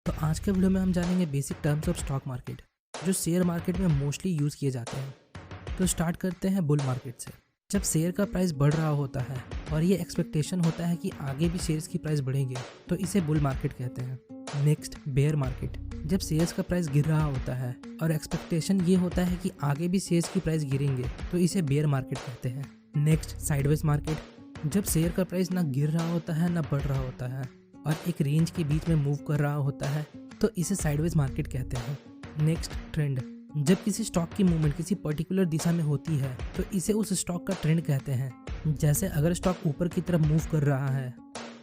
तो आज के वीडियो में हम जानेंगे basic terms of stock market जो शेयर मार्केट में मोस्टली यूज़ किए जाते हैं। तो स्टार्ट करते हैं बुल मार्केट से। जब शेयर का प्राइस बढ़ रहा होता है और ये एक्सपेक्टेशन होता है कि आगे भी शेयर्स की प्राइस बढ़ेंगे तो इसे बुल मार्केट कहते हैं। Next bear market. जब शेयर्स का प्राइस गिर रहा होता है और एक्सपेक्टेशन ये होता है कि आगे भी शेयर्स की प्राइस गिरेंगे तो इसे बेयर मार्केट कहते हैं। Next sideways market. जब शेयर का प्राइस ना गिर रहा होता है ना बढ़ रहा होता है और एक रेंज के बीच में मूव कर रहा होता है तो इसे साइडवेज मार्केट कहते हैं। Next trend. जब किसी स्टॉक की मूवमेंट किसी पर्टिकुलर दिशा में होती है तो इसे उस स्टॉक का ट्रेंड कहते हैं। जैसे अगर स्टॉक ऊपर की तरफ मूव कर रहा है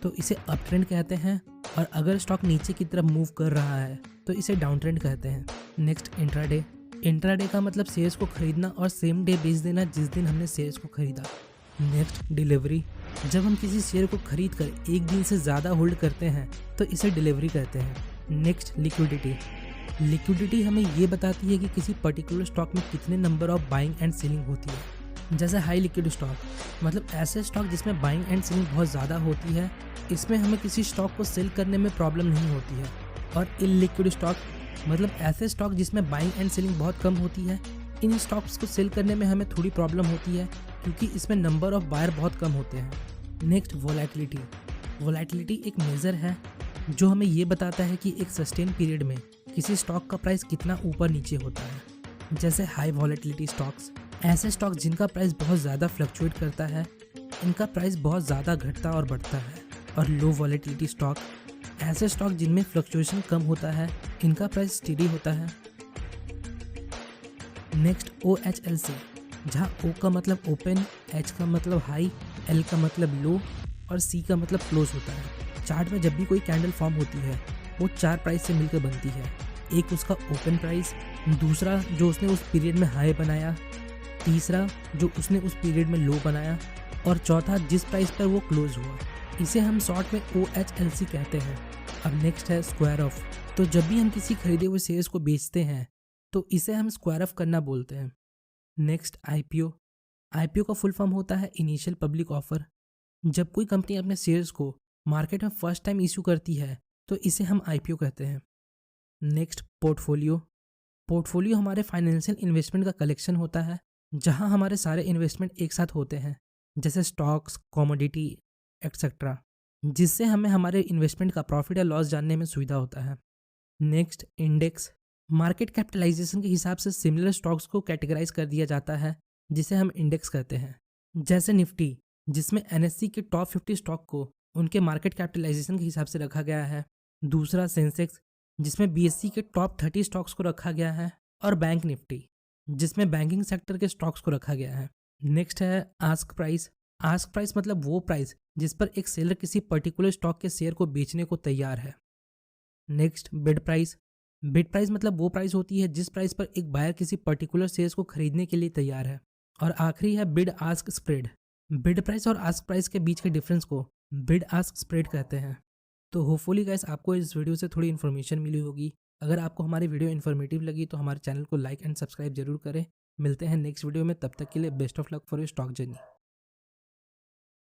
तो इसे अप ट्रेंड कहते हैं और अगर स्टॉक नीचे की तरफ मूव कर रहा है तो इसे डाउन ट्रेंड कहते हैं। Next intraday. इंट्राडे का मतलब शेयर्स को खरीदना और सेम डे बेच देना जिस दिन हमने शेयर्स को खरीदा। Next delivery. जब हम किसी शेयर को खरीद कर एक दिन से ज़्यादा होल्ड करते हैं तो इसे डिलीवरी कहते हैं। Next liquidity. लिक्विडिटी हमें ये बताती है कि किसी पर्टिकुलर स्टॉक में कितने number of buying and selling होती है। जैसे हाई लिक्विड स्टॉक मतलब ऐसे स्टॉक जिसमें बाइंग एंड सेलिंग बहुत ज़्यादा होती है, इसमें हमें किसी स्टॉक को सेल करने में प्रॉब्लम नहीं होती है। और इलिक्विड स्टॉक मतलब ऐसे स्टॉक जिसमें बाइंग एंड सेलिंग बहुत कम होती है, इन स्टॉक्स को सेल करने में हमें थोड़ी प्रॉब्लम होती है क्योंकि इसमें नंबर ऑफ बायर बहुत कम होते हैं। Next volatility. वोलेटिलिटी एक मेज़र है जो हमें ये बताता है कि एक सस्टेन पीरियड में किसी स्टॉक का प्राइस कितना ऊपर नीचे होता है। जैसे हाई वोलेटिलिटी स्टॉक्स ऐसे स्टॉक जिनका प्राइस बहुत ज़्यादा फ्लक्चुएट करता है, इनका प्राइस बहुत ज़्यादा घटता और बढ़ता है। और लो वोलेटिलिटी स्टॉक ऐसे स्टॉक जिनमें फ्लक्चुएशन कम होता है, इनका प्राइस स्टेडी होता है। नेक्स्ट OHLC, जहाँ O का मतलब ओपन, H का मतलब हाई, L का मतलब लो और C का मतलब क्लोज होता है। चार्ट में जब भी कोई कैंडल फॉर्म होती है वो 4 प्राइस से मिलकर बनती है। एक उसका ओपन प्राइस, दूसरा जो उसने उस पीरियड में हाई बनाया, तीसरा जो उसने उस पीरियड में लो बनाया और चौथा जिस प्राइस पर वो क्लोज हुआ। इसे हम शॉर्ट में OHLC कहते हैं। अब नेक्स्ट है स्क्वायर ऑफ। तो जब भी हम किसी खरीदे हुए शेयर्स को बेचते हैं तो इसे हम स्क्वायर ऑफ करना बोलते हैं। Next IPO। IPO का फुल फॉर्म होता है इनिशियल पब्लिक ऑफर। जब कोई कंपनी अपने शेयर्स को मार्केट में फर्स्ट टाइम इशू करती है तो इसे हम IPO कहते हैं। Next portfolio. पोर्टफोलियो हमारे फाइनेंशियल इन्वेस्टमेंट का कलेक्शन होता है जहां हमारे सारे इन्वेस्टमेंट एक साथ होते हैं, जैसे स्टॉक्स, कमोडिटी एक्सेट्रा, जिससे हमें हमारे इन्वेस्टमेंट का प्रॉफिट या लॉस जानने में सुविधा होता है। Next index. मार्केट कैपिटलाइजेशन के हिसाब से सिमिलर स्टॉक्स को कैटेगराइज कर दिया जाता है जिसे हम इंडेक्स कहते हैं। जैसे निफ्टी जिसमें NSE के टॉप 50 स्टॉक को उनके मार्केट कैपिटलाइजेशन के हिसाब से रखा गया है। दूसरा सेंसेक्स जिसमें BSE के टॉप 30 स्टॉक्स को रखा गया है। और बैंक निफ्टी जिसमें बैंकिंग सेक्टर के स्टॉक्स को रखा गया है। नेक्स्ट है आस्क प्राइस। आस्क प्राइस मतलब वो प्राइस जिस पर एक सेलर किसी पर्टिकुलर स्टॉक के शेयर को बेचने को तैयार है। Next bid price. Bid price मतलब वो प्राइस होती है जिस प्राइस पर एक बायर किसी पर्टिकुलर शेयर्स को खरीदने के लिए तैयार है। और आखिरी है bid ask spread. Bid price और आस्क प्राइस के बीच के डिफरेंस को बिड आस्क स्प्रेड कहते हैं। तो होपफुली गाइस आपको इस वीडियो से थोड़ी इन्फॉर्मेशन मिली होगी। अगर आपको हमारी वीडियो इन्फॉर्मेटिव लगी तो हमारे चैनल को लाइक एंड सब्सक्राइब जरूर करें। मिलते हैं नेक्स्ट वीडियो में, तब तक के लिए best of luck for your stock journey.